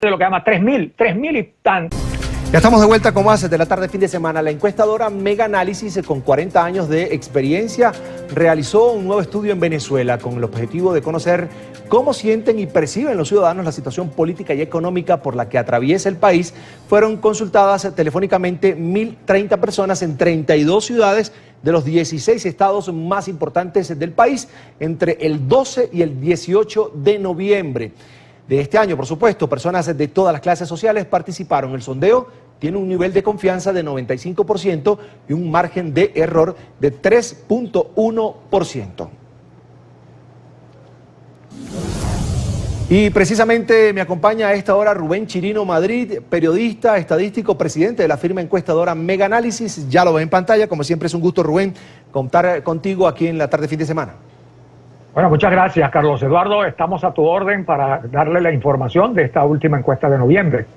de lo que llama 3.000 y tantos. Ya estamos de vuelta con más de la tarde fin de semana. La encuestadora Mega Análisis, con 40 años de experiencia, realizó un nuevo estudio en Venezuela con el objetivo de conocer cómo sienten y perciben los ciudadanos la situación política y económica por la que atraviesa el país. Fueron consultadas telefónicamente 1.030 personas en 32 ciudades de los 16 estados más importantes del país entre el 12 y el 18 de noviembre de este año. Por supuesto, personas de todas las clases sociales participaron. El sondeo tiene un nivel de confianza de 95% y un margen de error de 3.1%. Y precisamente me acompaña a esta hora Rubén Chirino Madrid, periodista, estadístico, presidente de la firma encuestadora Mega Análisis. Ya lo ven en pantalla. Como siempre es un gusto, Rubén, contar contigo aquí en la tarde fin de semana. Bueno, muchas gracias, Carlos Eduardo. Estamos a tu orden para darle la información de esta última encuesta de noviembre.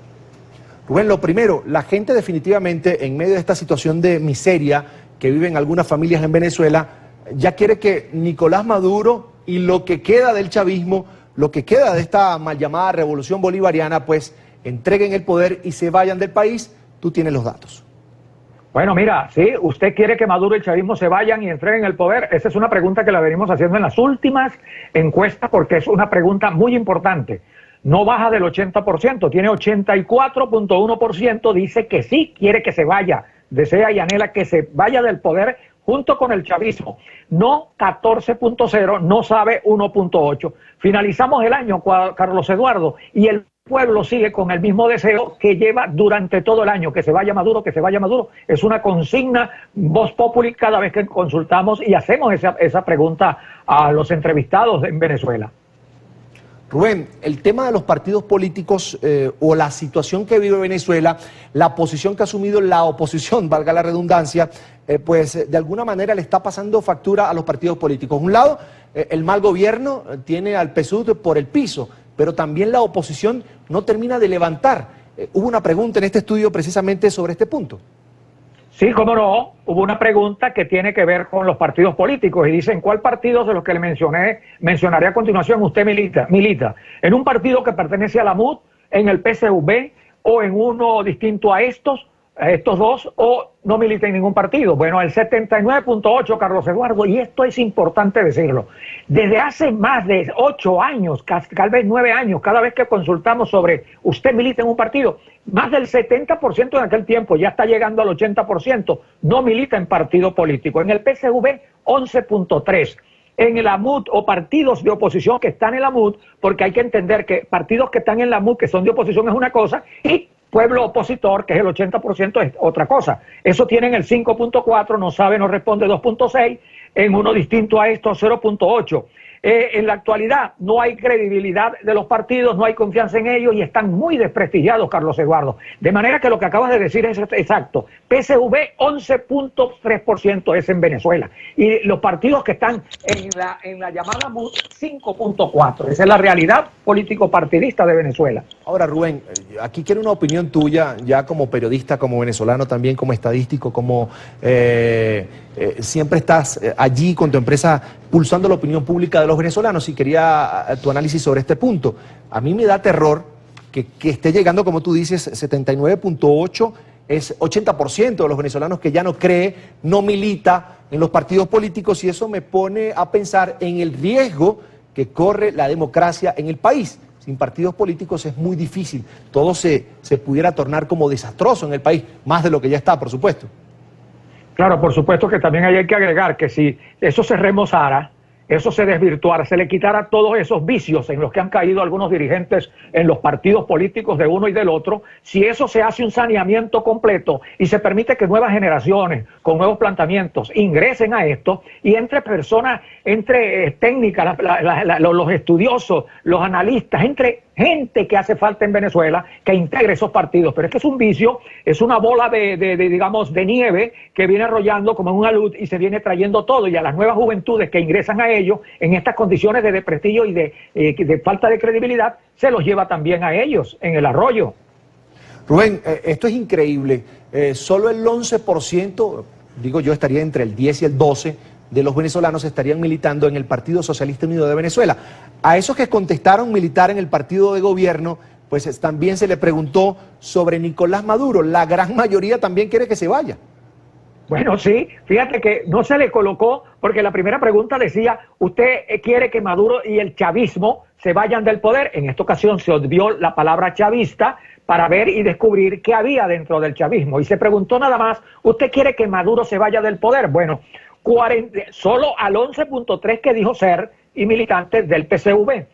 Rubén, lo primero, la gente definitivamente en medio de esta situación de miseria que viven algunas familias en Venezuela, ya quiere que Nicolás Maduro y lo que queda del chavismo, lo que queda de esta mal llamada revolución bolivariana, pues entreguen el poder y se vayan del país. Tú tienes los datos. Bueno, mira, sí, usted quiere que Maduro y el chavismo se vayan y entreguen el poder. Esa es una pregunta que la venimos haciendo en las últimas encuestas porque es una pregunta muy importante. No baja del 80%, tiene 84.1%, dice que sí quiere que se vaya, desea y anhela que se vaya del poder junto con el chavismo. No 14.0, no sabe 1.8. Finalizamos el año, Carlos Eduardo, y el pueblo sigue con el mismo deseo que lleva durante todo el año, que se vaya Maduro, que se vaya Maduro. Es una consigna voz populi cada vez que consultamos y hacemos esa pregunta a los entrevistados en Venezuela. Rubén, el tema de los partidos políticos o la situación que vive Venezuela, la posición que ha asumido la oposición, valga la redundancia, pues de alguna manera le está pasando factura a los partidos políticos. Un lado, el mal gobierno tiene al PSUV por el piso, pero también la oposición no termina de levantar. Hubo una pregunta en este estudio precisamente sobre este punto. Sí, cómo no, hubo una pregunta que tiene que ver con los partidos políticos y dicen, ¿cuál partido de los que le mencionaré a continuación usted milita? ¿En un partido que pertenece a la MUD, en el PSV o en uno distinto a estos dos, o no milita en ningún partido? Bueno, el 79.8, Carlos Eduardo, y esto es importante decirlo, desde hace más de 8 años, tal vez 9 años, cada vez que consultamos sobre usted milita en un partido, más del 70% en aquel tiempo, ya está llegando al 80%, no milita en partido político. En el PSV, 11.3%. En la MUD o partidos de oposición que están en la MUD, porque hay que entender que partidos que están en la MUD, que son de oposición, es una cosa, y pueblo opositor, que es el 80%, es otra cosa. Eso tienen el 5.4, no sabe, no responde 2.6, en uno distinto a esto 0.8. En la actualidad no hay credibilidad de los partidos, no hay confianza en ellos y están muy desprestigiados, Carlos Eduardo. De manera que lo que acabas de decir es exacto. PSV 11.3% es en Venezuela y los partidos que están en la llamada MUD 5.4%. Esa es la realidad político-partidista de Venezuela. Ahora, Rubén, aquí quiero una opinión tuya, ya como periodista, como venezolano, también como estadístico, como siempre estás allí con tu empresa pulsando la opinión pública de los venezolanos, y quería tu análisis sobre este punto. A mí me da terror que esté llegando, como tú dices, 79.8%, es 80% de los venezolanos que ya no cree, no milita en los partidos políticos, y eso me pone a pensar en el riesgo que corre la democracia en el país. Sin partidos políticos es muy difícil, todo se pudiera tornar como desastroso en el país, más de lo que ya está, por supuesto. Claro, por supuesto que también hay que agregar que si eso se remozara, eso se desvirtuara, se le quitara todos esos vicios en los que han caído algunos dirigentes en los partidos políticos de uno y del otro, si eso se hace un saneamiento completo y se permite que nuevas generaciones con nuevos planteamientos ingresen a esto y entre personas, entre técnicas, los estudiosos, los analistas, entre gente que hace falta en Venezuela que integre esos partidos, pero es que es un vicio, es una bola digamos, de nieve que viene arrollando como en una luz y se viene trayendo todo, y a las nuevas juventudes que ingresan a ellos en estas condiciones de desprestigio y de falta de credibilidad, se los lleva también a ellos en el arroyo. Rubén, esto es increíble, solo el 11%, digo yo, estaría entre el 10 y el 12%, de los venezolanos estarían militando en el Partido Socialista Unido de Venezuela. A esos que contestaron militar en el partido de gobierno, pues también se le preguntó sobre Nicolás Maduro. La gran mayoría también quiere que se vaya. Bueno, sí, fíjate que no se le colocó, porque la primera pregunta decía, ¿usted quiere que Maduro y el chavismo se vayan del poder? En esta ocasión se obvió la palabra chavista para ver y descubrir qué había dentro del chavismo. Y se preguntó nada más, ¿usted quiere que Maduro se vaya del poder? Bueno, solo al 11.3 que dijo ser y militante del PCV.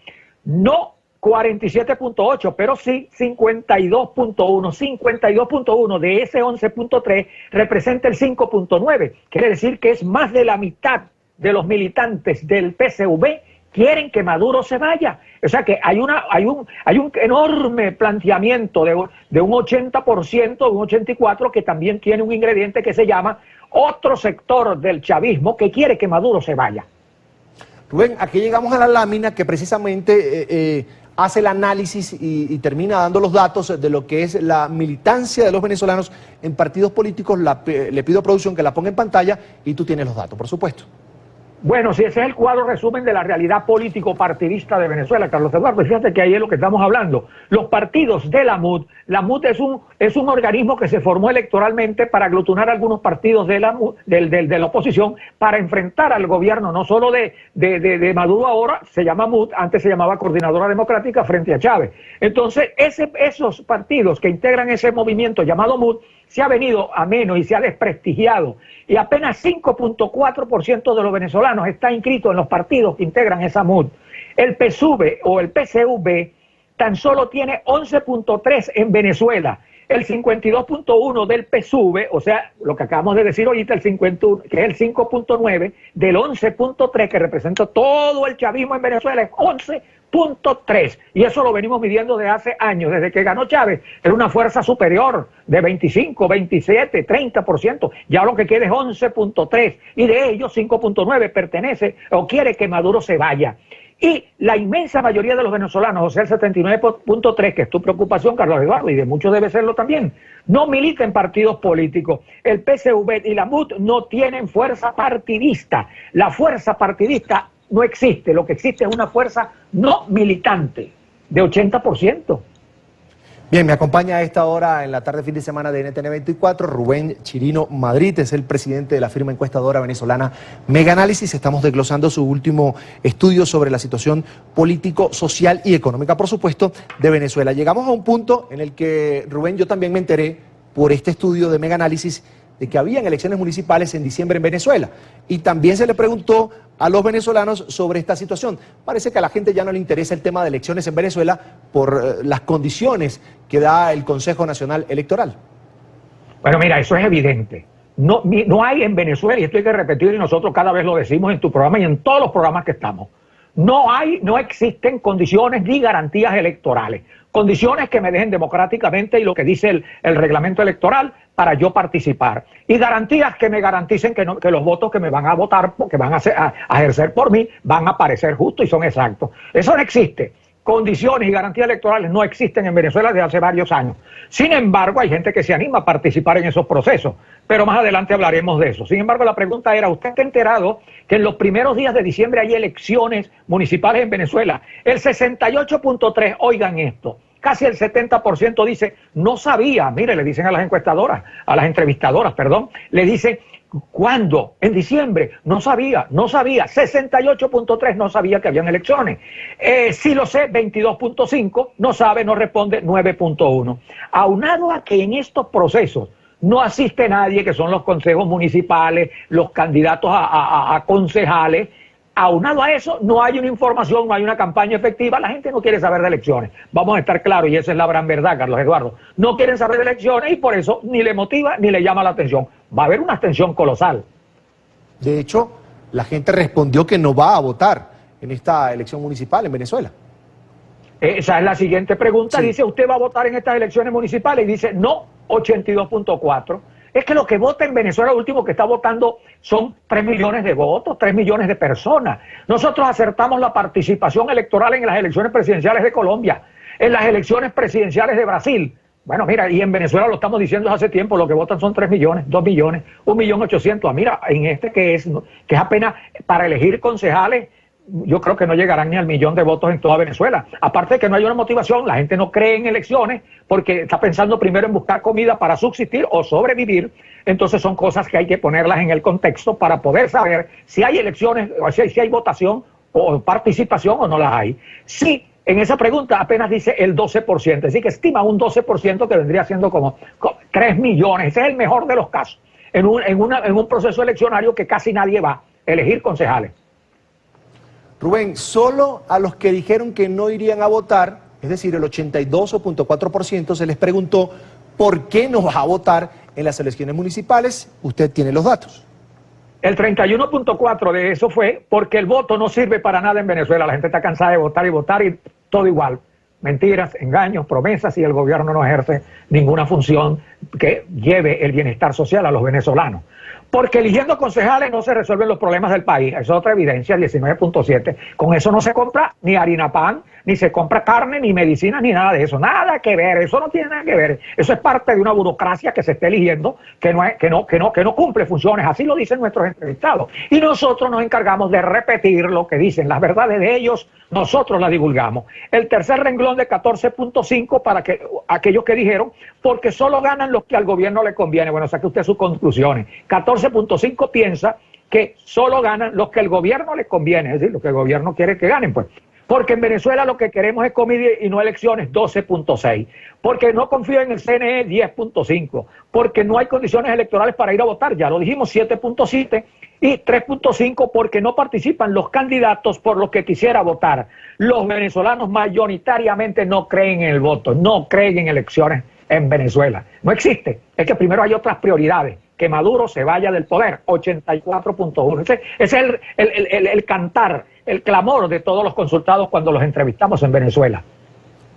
No 47.8, pero sí 52.1. 52.1 de ese 11.3 representa el 5.9. Quiere decir que es más de la mitad de los militantes del PCV quieren que Maduro se vaya. O sea que hay un enorme planteamiento de un 80%, un 84%, que también tiene un ingrediente que se llama otro sector del chavismo que quiere que Maduro se vaya. Rubén, aquí llegamos a la lámina que precisamente hace el análisis y termina dando los datos de lo que es la militancia de los venezolanos en partidos políticos. Le pido a producción que la ponga en pantalla y tú tienes los datos, por supuesto. Bueno, si ese es el cuadro resumen de la realidad político-partidista de Venezuela, Carlos Eduardo, fíjate que ahí es lo que estamos hablando. Los partidos de la MUD es un organismo que se formó electoralmente para aglutinar algunos partidos de la MUD, de la oposición, para enfrentar al gobierno, no solo de Maduro ahora, se llama MUD, antes se llamaba Coordinadora Democrática frente a Chávez. Entonces, esos partidos que integran ese movimiento llamado MUD, se ha venido a menos y se ha desprestigiado, y apenas 5.4% de los venezolanos está inscrito en los partidos que integran esa MUD. El PSUV o el PCV tan solo tiene 11.3 en Venezuela. El 52.1 del PSUV, o sea, lo que acabamos de decir ahorita, el 51, que es el 5.9, del 11.3 que representa todo el chavismo en Venezuela, es 11.3. Y eso lo venimos midiendo desde hace años, desde que ganó Chávez. Era una fuerza superior de 25, 27, 30%. Ya lo que queda es 11.3. Y de ellos 5.9 pertenece o quiere que Maduro se vaya. Y la inmensa mayoría de los venezolanos, o sea, el 79.3, que es tu preocupación, Carlos Eduardo, y de muchos debe serlo también, no milita en partidos políticos. El PCV y la MUD no tienen fuerza partidista. La fuerza partidista no existe. Lo que existe es una fuerza no militante de 80%. Bien, me acompaña a esta hora en la tarde fin de semana de NTN 24 Rubén Chirino Madrid, es el presidente de la firma encuestadora venezolana Mega Análisis. Estamos desglosando su último estudio sobre la situación político, social y económica, por supuesto, de Venezuela. Llegamos a un punto en el que, Rubén, yo también me enteré por este estudio de Mega Análisis de que habían elecciones municipales en diciembre en Venezuela. Y también se le preguntó a los venezolanos sobre esta situación. Parece que a la gente ya no le interesa el tema de elecciones en Venezuela por las condiciones que da el Consejo Nacional Electoral. Bueno, mira, eso es evidente. No hay en Venezuela, y esto hay que repetir, y nosotros cada vez lo decimos en tu programa y en todos los programas que estamos, no existen condiciones ni garantías electorales. Condiciones que me dejen democráticamente y lo que dice el reglamento electoral para yo participar. Y garantías que me garanticen que los votos que me van a votar, que van a ejercer por mí, van a parecer justos y son exactos. Eso no existe. Condiciones y garantías electorales no existen en Venezuela desde hace varios años. Sin embargo, hay gente que se anima a participar en esos procesos, pero más adelante hablaremos de eso. Sin embargo, la pregunta era, ¿usted está enterado que en los primeros días de diciembre hay elecciones municipales en Venezuela? El 68.3, oigan esto, casi el 70% dice, no sabía. Mire, le dicen a las encuestadoras, a las entrevistadoras, perdón, le dicen, ¿cuándo? En diciembre, no sabía, 68.3 no sabía que habían elecciones. Sí lo sé, 22.5, no sabe, no responde, 9.1. Aunado a que en estos procesos no asiste nadie, que son los consejos municipales, los candidatos a concejales, aunado a eso, no hay una información, no hay una campaña efectiva, la gente no quiere saber de elecciones. Vamos a estar claros, y esa es la gran verdad, Carlos Eduardo. No quieren saber de elecciones y por eso ni le motiva ni le llama la atención. Va a haber una abstención colosal. De hecho, la gente respondió que no va a votar en esta elección municipal en Venezuela. Esa es la siguiente pregunta. Sí. Dice, ¿usted va a votar en estas elecciones municipales? Y dice, no, 82.4. Es que lo que vota en Venezuela, lo último que está votando son 3 millones de votos, 3 millones de personas. Nosotros acertamos la participación electoral en las elecciones presidenciales de Colombia, en las elecciones presidenciales de Brasil. Bueno, mira, y en Venezuela lo estamos diciendo hace tiempo, lo que votan son 3 millones, 2 millones, 1.800.000. Mira, en este que es apenas para elegir concejales, yo creo que no llegarán ni al 1.000.000 de votos en toda Venezuela. Aparte de que no hay una motivación, la gente no cree en elecciones porque está pensando primero en buscar comida para subsistir o sobrevivir. Entonces son cosas que hay que ponerlas en el contexto para poder saber si hay elecciones, o si hay votación o participación o no las hay. Sí, en esa pregunta apenas dice el 12%, así que estima un 12% que vendría siendo como 3 millones. Ese es el mejor de los casos, en un proceso eleccionario que casi nadie va a elegir concejales. Rubén, solo a los que dijeron que no irían a votar, es decir, el 82.4%, se les preguntó por qué no va a votar en las elecciones municipales. Usted tiene los datos. El 31.4% de eso fue porque el voto no sirve para nada en Venezuela. La gente está cansada de votar y todo igual. Mentiras, engaños, promesas, y el gobierno no ejerce ninguna función que lleve el bienestar social a los venezolanos. Porque eligiendo concejales no se resuelven los problemas del país. Esa es otra evidencia, el 19.7%. Con eso no se compra ni harina pan, ni se compra carne, ni medicinas, ni nada de eso. Nada que ver, eso no tiene nada que ver. Eso es parte de una burocracia que se está eligiendo, que no cumple funciones. Así lo dicen nuestros entrevistados. Y nosotros nos encargamos de repetir lo que dicen. Las verdades de ellos, nosotros las divulgamos. El tercer renglón de 14.5% para aquellos que dijeron, porque solo ganan los que al gobierno le conviene. Bueno, saque usted sus conclusiones. 14.5% piensa que solo ganan los que el gobierno les conviene, es decir, los que el gobierno quiere que ganen, pues. Porque en Venezuela lo que queremos es comida y no elecciones, 12.6%. Porque no confío en el CNE, 10.5%. Porque no hay condiciones electorales para ir a votar, ya lo dijimos, 7.7%. Y 3.5% porque no participan los candidatos por los que quisiera votar. Los venezolanos mayoritariamente no creen en el voto, no creen en elecciones en Venezuela. No existe. Es que primero hay otras prioridades. Que Maduro se vaya del poder, 84.1%. Ese es el cantar, el clamor de todos los consultados cuando los entrevistamos en Venezuela.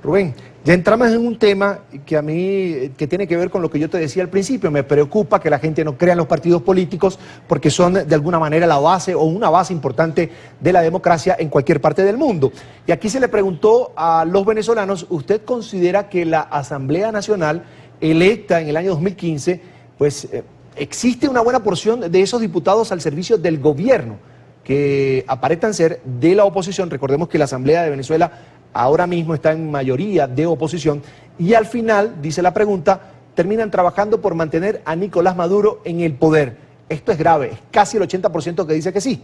Rubén, ya entramos en un tema que a mí, que tiene que ver con lo que yo te decía al principio. Me preocupa que la gente no crea en los partidos políticos porque son de alguna manera la base o una base importante de la democracia en cualquier parte del mundo. Y aquí se le preguntó a los venezolanos, ¿usted considera que la Asamblea Nacional electa en el año 2015, pues existe una buena porción de esos diputados al servicio del gobierno que aparentan ser de la oposición? Recordemos que la Asamblea de Venezuela ahora mismo está en mayoría de oposición y al final, dice la pregunta, terminan trabajando por mantener a Nicolás Maduro en el poder. Esto es grave, es casi el 80% que dice que sí.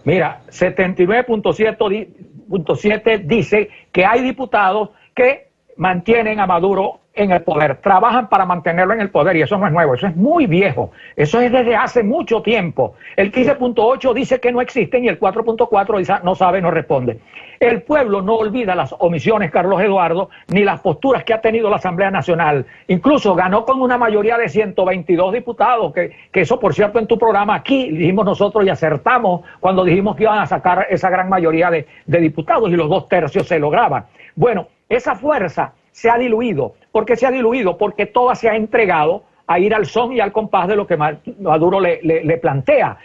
Mira, 79.7% dice que hay diputados que mantienen a Maduro en el poder, trabajan para mantenerlo en el poder, y eso no es nuevo, eso es muy viejo, eso es desde hace mucho tiempo. El 15.8% dice que no existen y el 4.4% dice no sabe, no responde. El pueblo no olvida las omisiones, Carlos Eduardo, ni las posturas que ha tenido la Asamblea Nacional. Incluso ganó con una mayoría de 122 diputados, que eso, por cierto, en tu programa aquí dijimos nosotros y acertamos cuando dijimos que iban a sacar esa gran mayoría de diputados y los 2/3 se lograban. Bueno, esa fuerza se ha diluido. ¿Por qué se ha diluido? Porque toda se ha entregado a ir al son y al compás de lo que Maduro le plantea.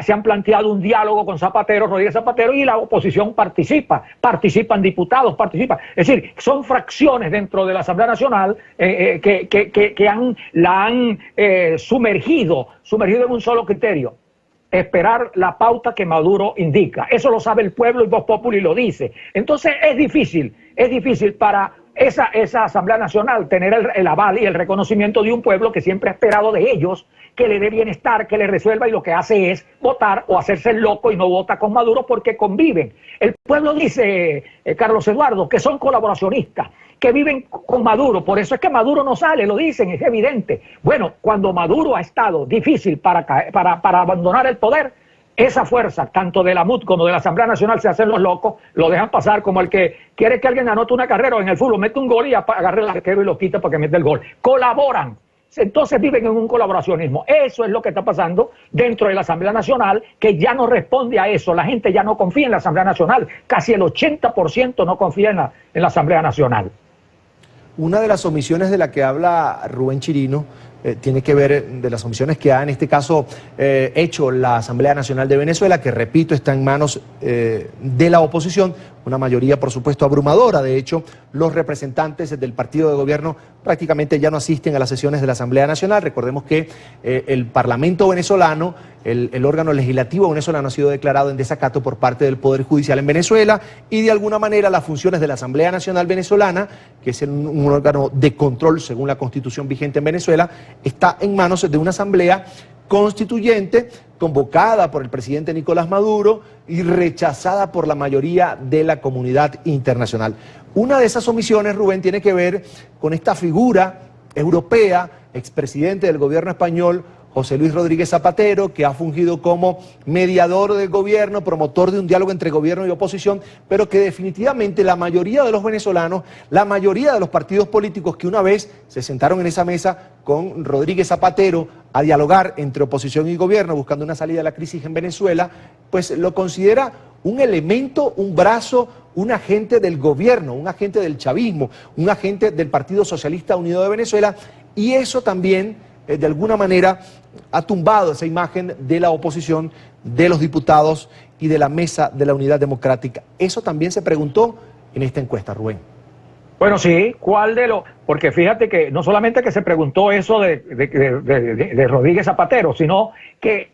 Se han planteado un diálogo con Zapatero, Rodríguez Zapatero, y la oposición participan diputados, Es decir, son fracciones dentro de la Asamblea Nacional que la han sumergido en un solo criterio: esperar la pauta que Maduro indica. Eso lo sabe el pueblo y Vox Populi lo dice. Entonces es difícil para esa Asamblea Nacional tener el aval y el reconocimiento de un pueblo que siempre ha esperado de ellos que le dé bienestar, que le resuelva, y lo que hace es votar o hacerse el loco y no vota con Maduro porque conviven. El pueblo dice, Carlos Eduardo, que son colaboracionistas, que viven con Maduro, por eso es que Maduro no sale, lo dicen, es evidente. Bueno, cuando Maduro ha estado difícil para abandonar el poder, esa fuerza, tanto de la MUD como de la Asamblea Nacional, se hacen los locos, lo dejan pasar como el que quiere que alguien anote una carrera o en el fútbol, mete un gol y agarra el arquero y lo quita para que meta el gol. Colaboran. Entonces viven en un colaboracionismo. Eso es lo que está pasando dentro de la Asamblea Nacional, que ya no responde a eso. La gente ya no confía en la Asamblea Nacional. Casi el 80% no confía en la Asamblea Nacional. Una de las omisiones de la que habla Rubén Chirino tiene que ver de las omisiones que ha en este caso hecho la Asamblea Nacional de Venezuela, que repito está en manos de la oposición, una mayoría, por supuesto, abrumadora. De hecho, los representantes del partido de gobierno prácticamente ya no asisten a las sesiones de la Asamblea Nacional. Recordemos que el Parlamento venezolano, el órgano legislativo venezolano, ha sido declarado en desacato por parte del Poder Judicial en Venezuela, y de alguna manera las funciones de la Asamblea Nacional venezolana, que es un órgano de control según la Constitución vigente en Venezuela, está en manos de una asamblea constituyente convocada por el presidente Nicolás Maduro y rechazada por la mayoría de la comunidad internacional. Una de esas omisiones, Rubén, tiene que ver con esta figura europea, expresidente del gobierno español, José Luis Rodríguez Zapatero, que ha fungido como mediador del gobierno, promotor de un diálogo entre gobierno y oposición, pero que definitivamente la mayoría de los venezolanos, la mayoría de los partidos políticos que una vez se sentaron en esa mesa con Rodríguez Zapatero a dialogar entre oposición y gobierno buscando una salida de la crisis en Venezuela, pues lo considera un elemento, un brazo, un agente del gobierno, un agente del chavismo, un agente del Partido Socialista Unido de Venezuela, y eso también de alguna manera ha tumbado esa imagen de la oposición, de los diputados y de la Mesa de la Unidad Democrática. Eso también se preguntó en esta encuesta, Rubén. Bueno, sí, ¿cuál de los? Porque fíjate que no solamente que se preguntó eso de Rodríguez Zapatero, sino que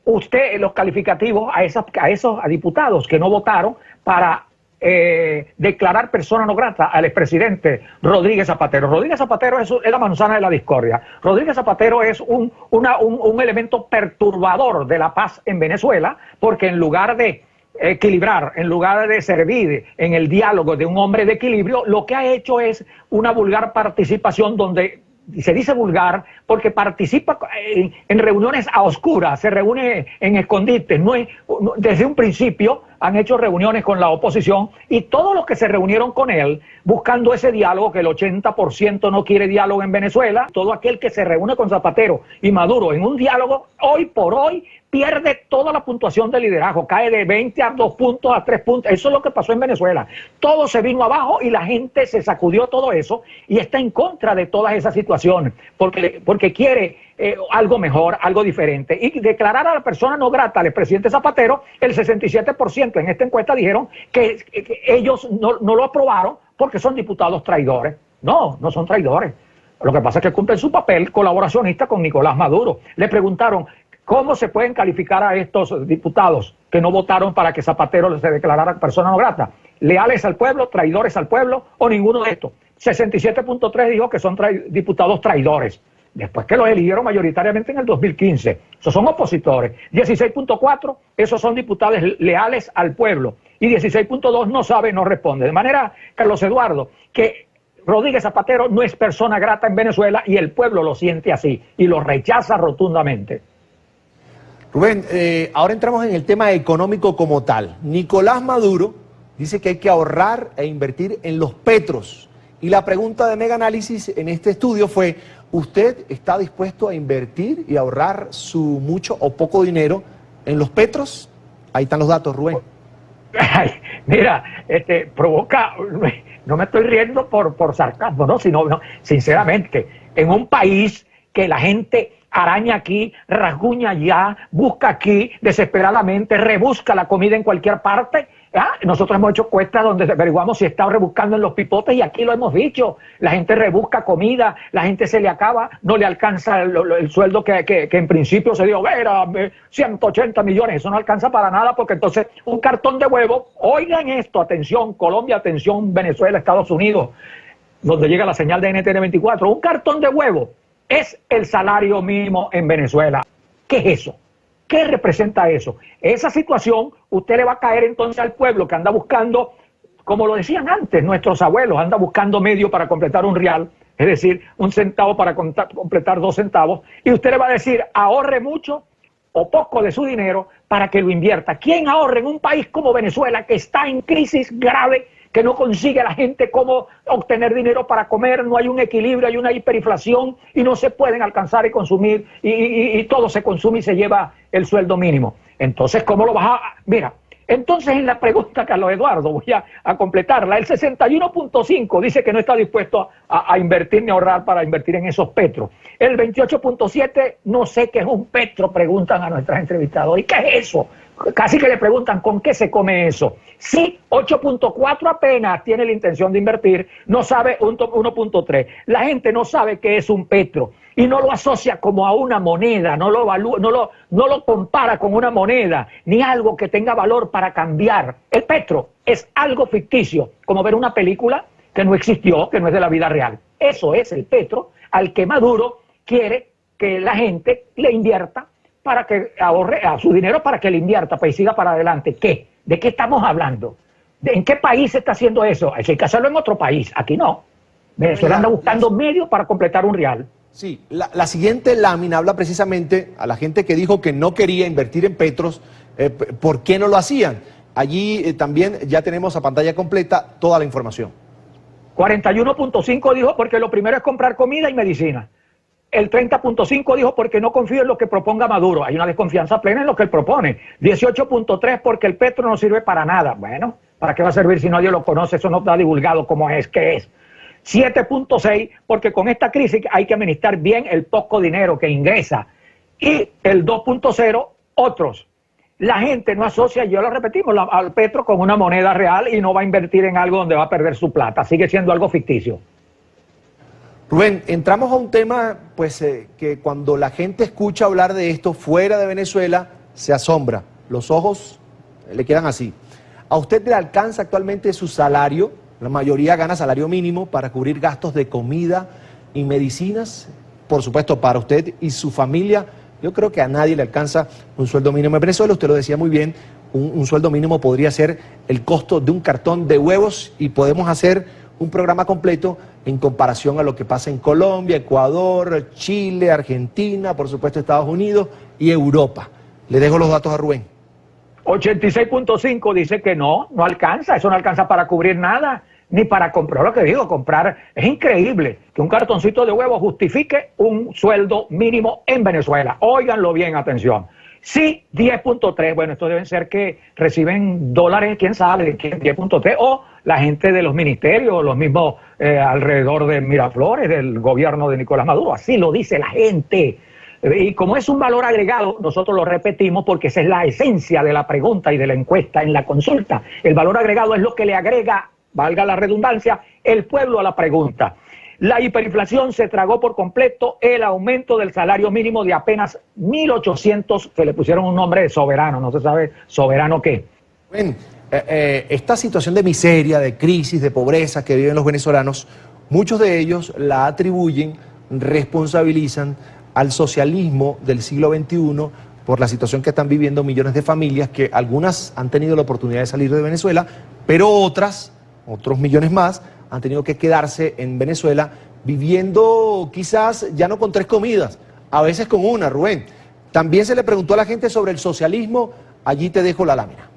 usted, los calificativos a esos diputados que no votaron para declarar persona no grata al expresidente Rodríguez Zapatero. Rodríguez Zapatero es la manzana de la discordia. Rodríguez Zapatero es un elemento perturbador de la paz en Venezuela, porque en lugar de equilibrar, en lugar de servir en el diálogo de un hombre de equilibrio, lo que ha hecho es una vulgar participación donde se dice vulgar porque participa en reuniones a oscuras, se reúne en escondites, desde un principio han hecho reuniones con la oposición, y todos los que se reunieron con él buscando ese diálogo, que el 80% no quiere diálogo en Venezuela, todo aquel que se reúne con Zapatero y Maduro en un diálogo, hoy por hoy pierde toda la puntuación de liderazgo, cae de 20 a 2 puntos, a 3 puntos. Eso es lo que pasó en Venezuela. Todo se vino abajo y la gente se sacudió todo eso y está en contra de todas esas situaciones, porque quiere algo mejor, algo diferente. Y declarar a la persona no grata al presidente Zapatero, el 67% en esta encuesta dijeron que ellos no lo aprobaron porque son diputados traidores. No son traidores. Lo que pasa es que cumplen su papel colaboracionista con Nicolás Maduro. Le preguntaron cómo se pueden calificar a estos diputados que no votaron para que Zapatero se declarara persona no grata. ¿Leales al pueblo, traidores al pueblo o ninguno de estos? 67.3 dijo que son diputados traidores, después que los eligieron mayoritariamente en el 2015. Esos son opositores. 16.4, esos son diputados leales al pueblo. Y 16.2 no sabe, no responde. De manera, Carlos Eduardo, que Rodríguez Zapatero no es persona grata en Venezuela y el pueblo lo siente así y lo rechaza rotundamente. Rubén, ahora entramos en el tema económico como tal. Nicolás Maduro dice que hay que ahorrar e invertir en los petros. Y la pregunta de Mega Análisis en este estudio fue: ¿usted está dispuesto a invertir y ahorrar su mucho o poco dinero en los petros? Ahí están los datos, Rubén. Ay, mira, provoca, no me estoy riendo por sarcasmo, ¿no? Sino, sinceramente, en un país que la gente araña aquí, rasguña allá, busca aquí desesperadamente, rebusca la comida en cualquier parte. Nosotros hemos hecho encuestas donde averiguamos si está rebuscando en los pipotes, y aquí lo hemos dicho. La gente rebusca comida, la gente se le acaba, no le alcanza el sueldo que en principio se dio, era 180 millones, eso no alcanza para nada, porque entonces un cartón de huevo, oigan esto, atención Colombia, atención Venezuela, Estados Unidos, donde llega la señal de NTN 24, un cartón de huevo es el salario mínimo en Venezuela. ¿Qué es eso? ¿Qué representa eso? Esa situación, usted le va a caer entonces al pueblo que anda buscando, como lo decían antes nuestros abuelos, anda buscando medio para completar un real, es decir, un centavo para completar 2 centavos, y usted le va a decir, ahorre mucho o poco de su dinero para que lo invierta. ¿Quién ahorra en un país como Venezuela, que está en crisis grave, que no consigue a la gente cómo obtener dinero para comer, no hay un equilibrio, hay una hiperinflación y no se pueden alcanzar y consumir, y todo se consume y se lleva el sueldo mínimo? Entonces, ¿cómo lo vas a...? Mira, entonces en la pregunta, Carlos Eduardo, voy a completarla, el 61.5 dice que no está dispuesto a invertir ni ahorrar para invertir en esos petros. El 28.7 no sé qué es un petro, preguntan a nuestras entrevistadoras. ¿Y qué es eso? Casi que le preguntan con qué se come eso. Sí, 8.4 apenas tiene la intención de invertir, no sabe 1.3. La gente no sabe qué es un petro y no lo asocia como a una moneda, no lo evalúa, no lo compara con una moneda, ni algo que tenga valor para cambiar. El petro es algo ficticio, como ver una película que no existió, que no es de la vida real. Eso es el petro al que Maduro quiere que la gente le invierta para que ahorre a su dinero, para que le invierta, para que siga para adelante. ¿Qué? ¿De qué estamos hablando? ¿En qué país se está haciendo eso? Hay que hacerlo en otro país, aquí no. Venezuela anda buscando medios para completar un real. Sí, la siguiente lámina habla precisamente a la gente que dijo que no quería invertir en petros, ¿por qué no lo hacían? Allí también ya tenemos a pantalla completa toda la información. 41.5 dijo porque lo primero es comprar comida y medicina. El 30.5 dijo porque no confío en lo que proponga Maduro. Hay una desconfianza plena en lo que él propone. 18.3 porque el petro no sirve para nada. Bueno, ¿para qué va a servir si nadie lo conoce? Eso no está divulgado como es, ¿qué es? 7.6 porque con esta crisis hay que administrar bien el poco dinero que ingresa. Y el 2.0, otros. La gente no asocia, yo lo repetimos, al petro con una moneda real y no va a invertir en algo donde va a perder su plata. Sigue siendo algo ficticio. Rubén, entramos a un tema pues que cuando la gente escucha hablar de esto fuera de Venezuela se asombra, los ojos le quedan así. ¿A usted le alcanza actualmente su salario? La mayoría gana salario mínimo para cubrir gastos de comida y medicinas, por supuesto para usted y su familia. Yo creo que a nadie le alcanza un sueldo mínimo en Venezuela, usted lo decía muy bien, un sueldo mínimo podría ser el costo de un cartón de huevos y podemos hacer un programa completo en comparación a lo que pasa en Colombia, Ecuador, Chile, Argentina, por supuesto Estados Unidos y Europa. Le dejo los datos a Rubén. 86.5 dice que no alcanza, eso no alcanza para cubrir nada, ni para comprar, lo que digo, comprar. Es increíble que un cartoncito de huevo justifique un sueldo mínimo en Venezuela. Óiganlo bien, atención. Sí, 10.3, bueno, estos deben ser que reciben dólares, quién sabe, 10.3, o la gente de los ministerios, los mismos alrededor de Miraflores, del gobierno de Nicolás Maduro, así lo dice la gente. Y como es un valor agregado, nosotros lo repetimos porque esa es la esencia de la pregunta y de la encuesta en la consulta. El valor agregado es lo que le agrega, valga la redundancia, el pueblo a la pregunta. La hiperinflación se tragó por completo el aumento del salario mínimo de apenas 1.800, que le pusieron un nombre de soberano, no se sabe soberano qué. Bueno, esta situación de miseria, de crisis, de pobreza que viven los venezolanos, muchos de ellos la atribuyen, responsabilizan al socialismo del siglo XXI por la situación que están viviendo millones de familias, que algunas han tenido la oportunidad de salir de Venezuela, pero otros millones más, han tenido que quedarse en Venezuela viviendo quizás ya no con 3 comidas, a veces con una, Rubén. También se le preguntó a la gente sobre el socialismo, allí te dejo la lámina.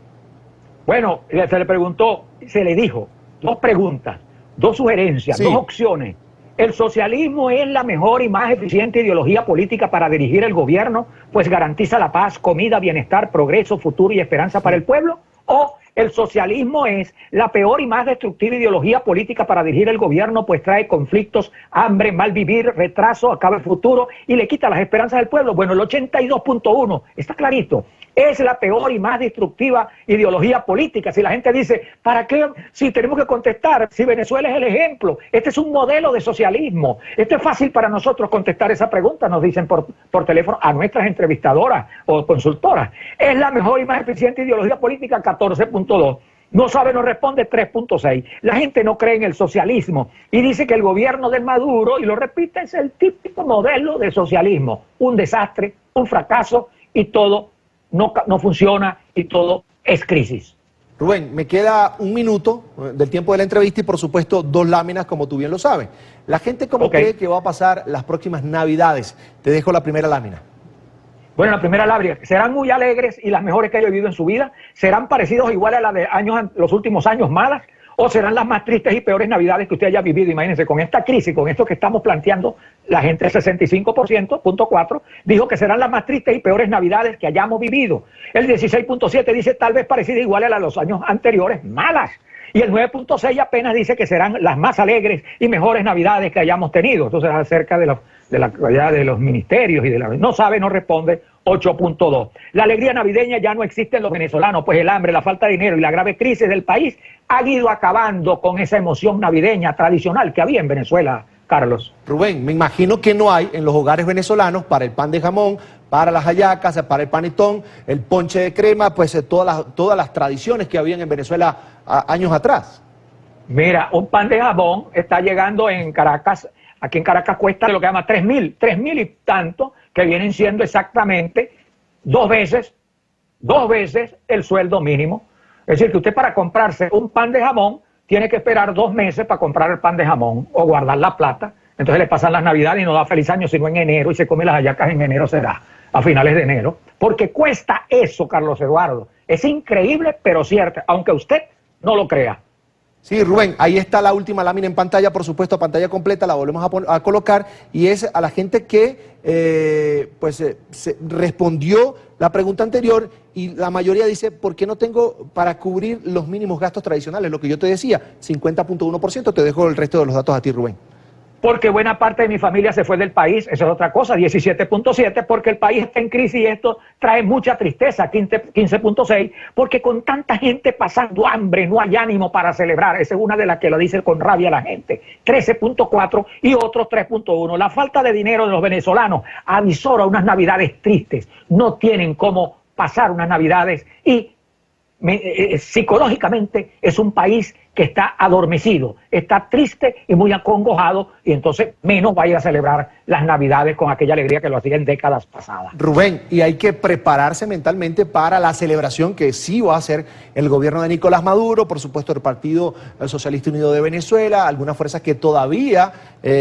Bueno, se le preguntó, se le dijo, 2 preguntas, 2 sugerencias, sí. 2 opciones. ¿El socialismo es la mejor y más eficiente ideología política para dirigir el gobierno, pues garantiza la paz, comida, bienestar, progreso, futuro y esperanza para el pueblo? ¿O el socialismo es la peor y más destructiva ideología política para dirigir el gobierno, pues trae conflictos, hambre, mal vivir, retraso, acaba el futuro y le quita las esperanzas del pueblo? Bueno, el 82.1 está clarito. Es la peor y más destructiva ideología política. Si la gente dice, ¿para qué? Si tenemos que contestar, si Venezuela es el ejemplo, este es un modelo de socialismo. Esto es fácil para nosotros contestar esa pregunta, nos dicen por teléfono a nuestras entrevistadoras o consultoras. Es la mejor y más eficiente ideología política, 14.2. No sabe, no responde, 3.6. La gente no cree en el socialismo y dice que el gobierno de Maduro, y lo repite, es el típico modelo de socialismo. Un desastre, un fracaso y todo no funciona y todo es crisis. Rubén, me queda 1 minuto del tiempo de la entrevista y por supuesto 2 láminas, como tú bien lo sabes. La gente, ¿cómo cree que va a pasar las próximas Navidades? Te dejo la primera lámina. Bueno, la primera lámina, serán muy alegres y las mejores que haya vivido en su vida, serán parecidos igual a las de los últimos años malas, o serán las más tristes y peores Navidades que usted haya vivido. Imagínense, con esta crisis, con esto que estamos planteando, la gente del 65%, .4, dijo que serán las más tristes y peores Navidades que hayamos vivido. El 16.7 dice tal vez parecidas iguales a los años anteriores, malas. Y el 9.6 apenas dice que serán las más alegres y mejores Navidades que hayamos tenido. Entonces, acerca de los ministerios y de la... No sabe, no responde, 8.2. La alegría navideña ya no existe en los venezolanos, pues el hambre, la falta de dinero y la grave crisis del país han ido acabando con esa emoción navideña tradicional que había en Venezuela, Carlos. Rubén, me imagino que no hay en los hogares venezolanos para el pan de jamón, para las hallacas, para el panetón, el ponche de crema, pues todas las tradiciones que habían en Venezuela años atrás. Mira, un pan de jamón está llegando en Caracas, aquí en Caracas cuesta lo que llama 3.000 y tanto, que vienen siendo exactamente dos veces el sueldo mínimo. Es decir, que usted para comprarse un pan de jamón tiene que esperar 2 meses para comprar el pan de jamón o guardar la plata. Entonces le pasan las navidades y no da feliz año sino en enero y se come las hallacas en enero, será a finales de enero. Porque cuesta eso, Carlos Eduardo. Es increíble, pero cierto, aunque usted no lo crea. Sí, Rubén, ahí está la última lámina en pantalla, por supuesto, pantalla completa, la volvemos a colocar, y es a la gente que se respondió la pregunta anterior, y la mayoría dice, ¿por qué no tengo para cubrir los mínimos gastos tradicionales? Lo que yo te decía, 50.1%, te dejo el resto de los datos a ti, Rubén. Porque buena parte de mi familia se fue del país, esa es otra cosa, 17.7, porque el país está en crisis y esto trae mucha tristeza, 15.6, porque con tanta gente pasando hambre no hay ánimo para celebrar, esa es una de las que lo dice con rabia la gente, 13.4 y otros 3.1. La falta de dinero de los venezolanos avisora unas navidades tristes, no tienen cómo pasar unas navidades y psicológicamente es un país que está adormecido, está triste y muy acongojado, y entonces menos va a ir a celebrar las navidades con aquella alegría que lo hacía en décadas pasadas. Rubén, y hay que prepararse mentalmente para la celebración que sí va a hacer el gobierno de Nicolás Maduro, por supuesto el Partido Socialista Unido de Venezuela, algunas fuerzas que todavía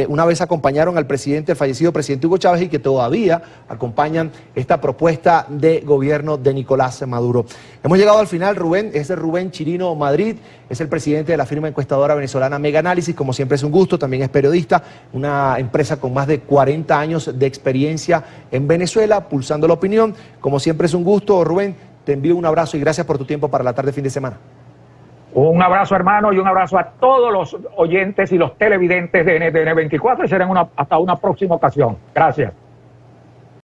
una vez acompañaron al presidente, el fallecido presidente Hugo Chávez, y que todavía acompañan esta propuesta de gobierno de Nicolás Maduro. Hemos llegado al final, Rubén, es Rubén Chirino Madrid, es el presidente de la firma encuestadora venezolana Mega Análisis, como siempre es un gusto, también es periodista, una empresa con más de 40 años de experiencia en Venezuela, pulsando la opinión. Como siempre es un gusto, Rubén, te envío un abrazo y gracias por tu tiempo para la tarde fin de semana. Un abrazo, hermano, y un abrazo a todos los oyentes y los televidentes de NTN 24 y será hasta una próxima ocasión. Gracias.